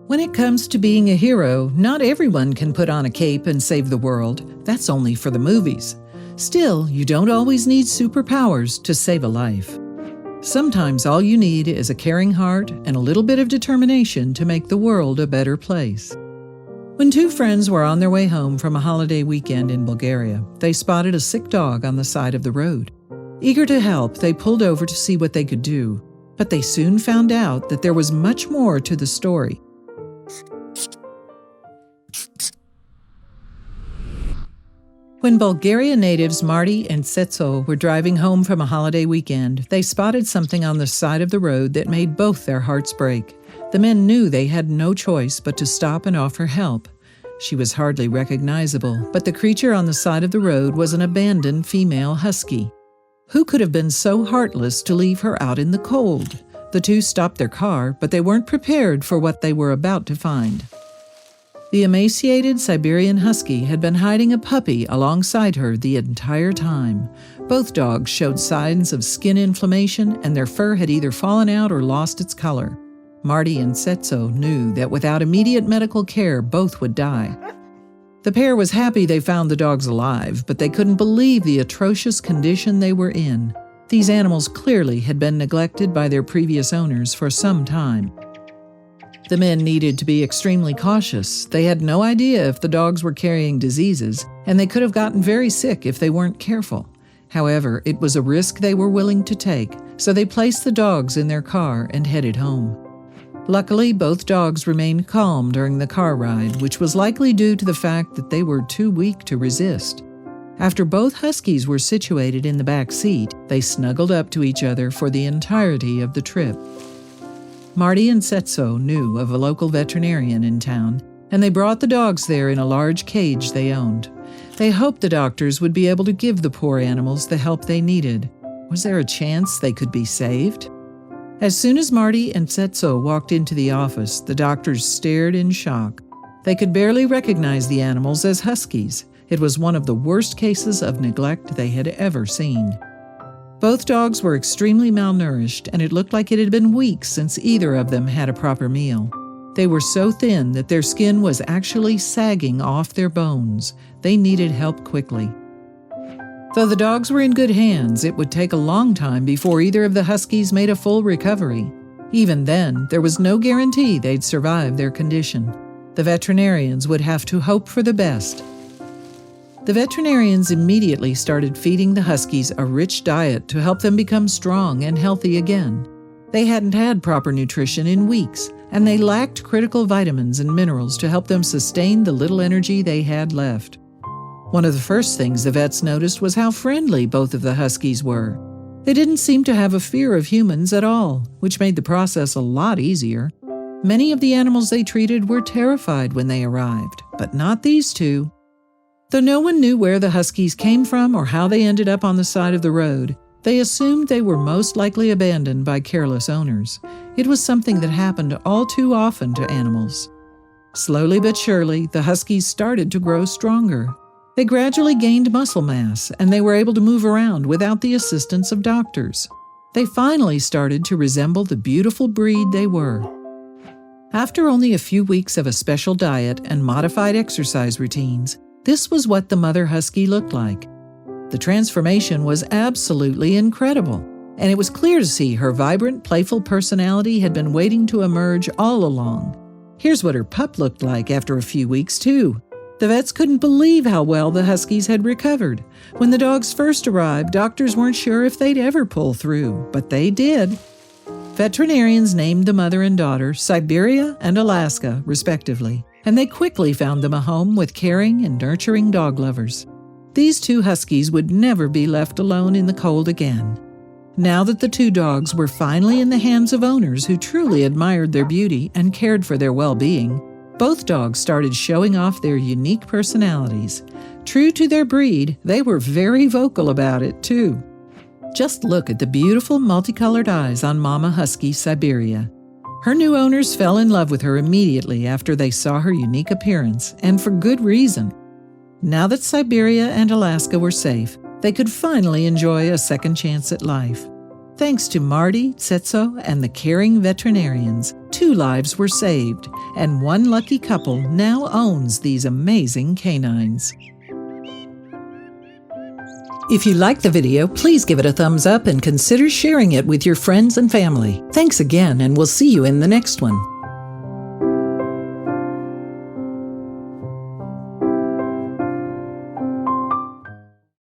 When it comes to being a hero, not everyone can put on a cape and save the world. That's only for the movies. Still, you don't always need superpowers to save a life. Sometimes all you need is a caring heart and a little bit of determination to make the world a better place. When two friends were on their way home from a holiday weekend in Bulgaria, they spotted a sick dog on the side of the road. Eager to help, they pulled over to see what they could do, but they soon found out that there was much more to the story. When Bulgaria natives Marty and Setso were driving home from a holiday weekend, they spotted something on the side of the road that made both their hearts break. The men knew they had no choice but to stop and offer help. She was hardly recognizable, but the creature on the side of the road was an abandoned female husky. Who could have been so heartless to leave her out in the cold? The two stopped their car, but they weren't prepared for what they were about to find. The emaciated Siberian husky had been hiding a puppy alongside her the entire time. Both dogs showed signs of skin inflammation, and their fur had either fallen out or lost its color. Marty and Setso knew that without immediate medical care, both would die. The pair was happy they found the dogs alive, but they couldn't believe the atrocious condition they were in. These animals clearly had been neglected by their previous owners for some time. The men needed to be extremely cautious. They had no idea if the dogs were carrying diseases, and they could have gotten very sick if they weren't careful. However, it was a risk they were willing to take, so they placed the dogs in their car and headed home. Luckily, both dogs remained calm during the car ride, which was likely due to the fact that they were too weak to resist. After both huskies were situated in the back seat, they snuggled up to each other for the entirety of the trip. Marty and Setso knew of a local veterinarian in town, and they brought the dogs there in a large cage they owned. They hoped the doctors would be able to give the poor animals the help they needed. Was there a chance they could be saved? As soon as Marty and Setso walked into the office, the doctors stared in shock. They could barely recognize the animals as huskies. It was one of the worst cases of neglect they had ever seen. Both dogs were extremely malnourished, and it looked like it had been weeks since either of them had a proper meal. They were so thin that their skin was actually sagging off their bones. They needed help quickly. Though the dogs were in good hands, it would take a long time before either of the huskies made a full recovery. Even then, there was no guarantee they'd survive their condition. The veterinarians would have to hope for the best. The veterinarians immediately started feeding the huskies a rich diet to help them become strong and healthy again. They hadn't had proper nutrition in weeks, and they lacked critical vitamins and minerals to help them sustain the little energy they had left. One of the first things the vets noticed was how friendly both of the huskies were. They didn't seem to have a fear of humans at all, which made the process a lot easier. Many of the animals they treated were terrified when they arrived, but not these two. Though no one knew where the huskies came from or how they ended up on the side of the road, they assumed they were most likely abandoned by careless owners. It was something that happened all too often to animals. Slowly but surely, the huskies started to grow stronger. They gradually gained muscle mass, and they were able to move around without the assistance of doctors. They finally started to resemble the beautiful breed they were. After only a few weeks of a special diet and modified exercise routines, this was what the mother husky looked like. The transformation was absolutely incredible, and it was clear to see her vibrant, playful personality had been waiting to emerge all along. Here's what her pup looked like after a few weeks, too. The vets couldn't believe how well the huskies had recovered. When the dogs first arrived, doctors weren't sure if they'd ever pull through, but they did. Veterinarians named the mother and daughter Siberia and Alaska, respectively, and they quickly found them a home with caring and nurturing dog lovers. These two huskies would never be left alone in the cold again. Now that the two dogs were finally in the hands of owners who truly admired their beauty and cared for their well-being, both dogs started showing off their unique personalities. True to their breed, they were very vocal about it, too. Just look at the beautiful multicolored eyes on Mama Husky Siberia. Her new owners fell in love with her immediately after they saw her unique appearance, and for good reason. Now that Siberia and Alaska were safe, they could finally enjoy a second chance at life. Thanks to Marty, Setso, and the caring veterinarians, 2 lives were saved, and one lucky couple now owns these amazing canines. If you liked the video, please give it a thumbs up and consider sharing it with your friends and family. Thanks again, and we'll see you in the next one.